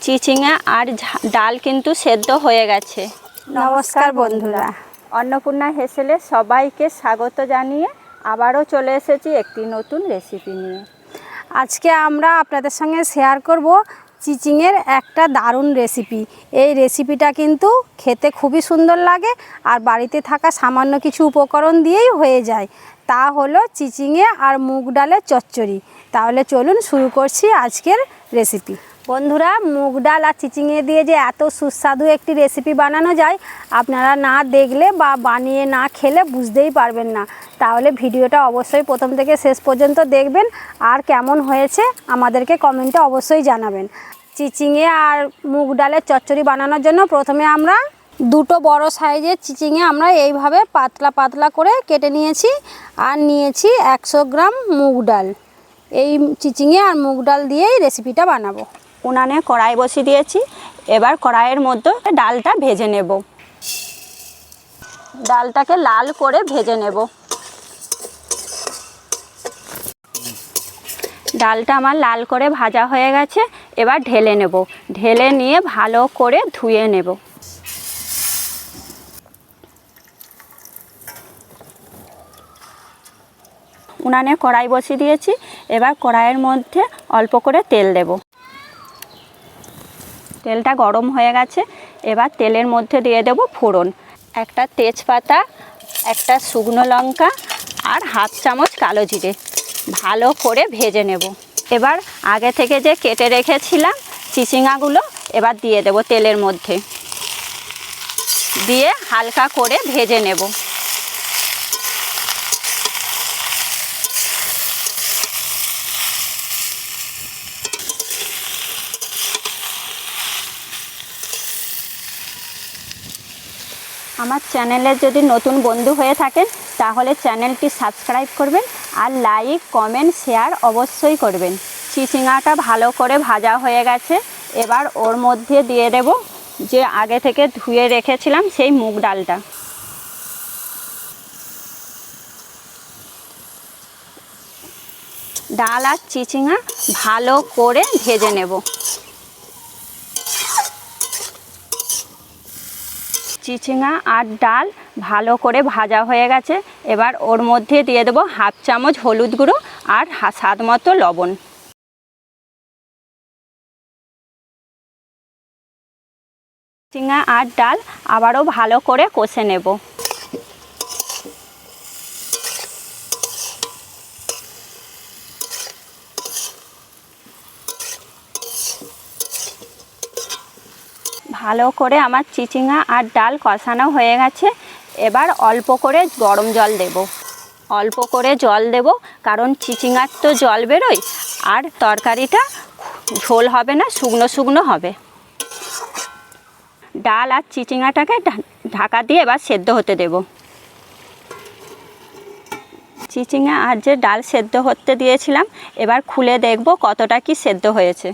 চিচিঙা আর ডাল কিন্তু সেদ্ধ হয়ে গেছে। নমস্কার বন্ধুরা, অন্নপূর্ণা হেসেলে সবাইকে স্বাগত জানিয়ে আবারও চলে এসেছি একটি নতুন রেসিপি নিয়ে। আজকে আমরা আপনাদের সঙ্গে শেয়ার করব চিচিংয়ের একটা দারুণ রেসিপি। এই রেসিপিটা কিন্তু খেতে খুবই সুন্দর লাগে আর বাড়িতে থাকা সামান্য কিছু উপকরণ দিয়েই হয়ে যায়। তা হলো চিচিঙে আর মুগ ডালের চচ্চড়ি। তাহলে চলুন শুরু করছি আজকের রেসিপি। বন্ধুরা, মুগ ডাল আর চিচিঙে দিয়ে যে এত সুস্বাদু একটি রেসিপি বানানো যায়, আপনারা না দেখলে বা বানিয়ে না খেলে বুঝতেই পারবেন না। তাহলে ভিডিওটা অবশ্যই প্রথম থেকে শেষ পর্যন্ত দেখবেন আর কেমন হয়েছে আমাদেরকে কমেন্টে অবশ্যই জানাবেন। চিচিঙে আর মুগ ডালের চচ্চড়ি বানানোর জন্য প্রথমে আমরা দুটো বড় সাইজের চিচিঙে আমরা এইভাবে পাতলা পাতলা করে কেটে নিয়েছি আর নিয়েছি 100 গ্রাম মুগ ডাল। এই চিচিঙে আর মুগ ডাল দিয়েই রেসিপিটা বানাবো। উনানে কড়াই বসিয়ে দিয়েছি, এবার কড়াইয়ের মধ্যে ডালটা ভেজে নেব। ডালটাকে লাল করে ভেজে নেব। ডালটা আমার লাল করে ভাজা হয়ে গেছে, এবার ঢেলে নেব। ঢেলে নিয়ে ভালো করে ধুয়ে নেব। উনানে কড়াই বসিয়ে দিয়েছি, এবার কড়াইয়ের মধ্যে অল্প করে তেল দেব। তেলটা গরম হয়ে গেছে, এবার তেলের মধ্যে দিয়ে দেব ফোড়ন। একটা তেজপাতা, একটা শুকনো লঙ্কা আর হাফ চামচ কালো জিরে ভালো করে ভেজে নেব। এবার আগে থেকে যে কেটে রেখেছিলাম চিচিঙাগুলো এবার দিয়ে দেব তেলের মধ্যে, দিয়ে হালকা করে ভেজে নেব। আমার চ্যানেলে যদি নতুন বন্ধু হয়ে থাকেন তাহলে চ্যানেলটি সাবস্ক্রাইব করবেন আর লাইক, কমেন্ট, শেয়ার অবশ্যই করবেন। চিচিঙাটা ভালো করে ভাজা হয়ে গেছে, এবার ওর মধ্যে দিয়ে দেব যে আগে থেকে ধুয়ে রেখেছিলাম সেই মুগ ডালটা। ডাল আর চিচিঙা ভালো করে ভেজে নেব। চিচিঙা আর ডাল ভালো করে ভাজা হয়ে গেছে, এবার ওর মধ্যে দিয়ে দেবো হাফ চামচ হলুদ গুঁড়ো আর স্বাদ মতো লবণ। চিচিঙা আর ডাল আবারও ভালো করে কষে নেব। ভালো করে আমার চিচিঙা আর ডাল কষানো হয়ে গেছে, এবার অল্প করে গরম জল দেব। অল্প করে জল দেব কারণ চিচিঙার তো জল বেরোয় আর তরকারিটা ঝোল হবে না, শুকনো শুকনো হবে। ডাল আর চিচিঙাটাকে ঢাকা দিয়ে এবার সেদ্ধ হতে দেব। চিচিঙা আর যে ডাল সেদ্ধ হতে দিয়েছিলাম এবার খুলে দেখব কতটা কি সেদ্ধ হয়েছে।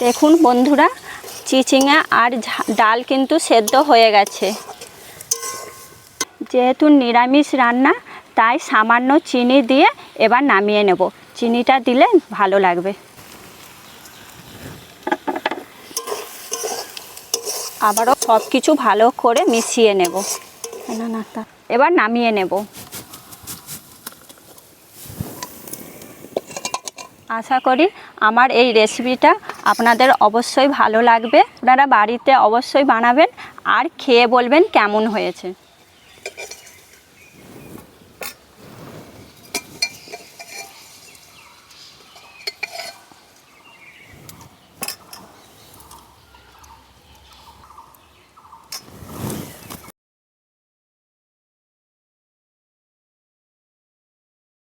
দেখুন বন্ধুরা, চিচিঙা আর ডাল কিন্তু সেদ্ধ হয়ে গেছে। যেহেতু নিরামিষ রান্না তাই সামান্য চিনি দিয়ে এবার নামিয়ে নেব। চিনিটা দিলে ভালো লাগবে। আবারও সব কিছু ভালো করে মিশিয়ে নেব। এবার নামিয়ে নেব। আশা করি আমার এই রেসিপিটা আপনাদের অবশ্যই ভালো লাগবে। আপনারা বাড়িতে অবশ্যই বানাবেন আর খেয়ে বলবেন কেমন হয়েছে।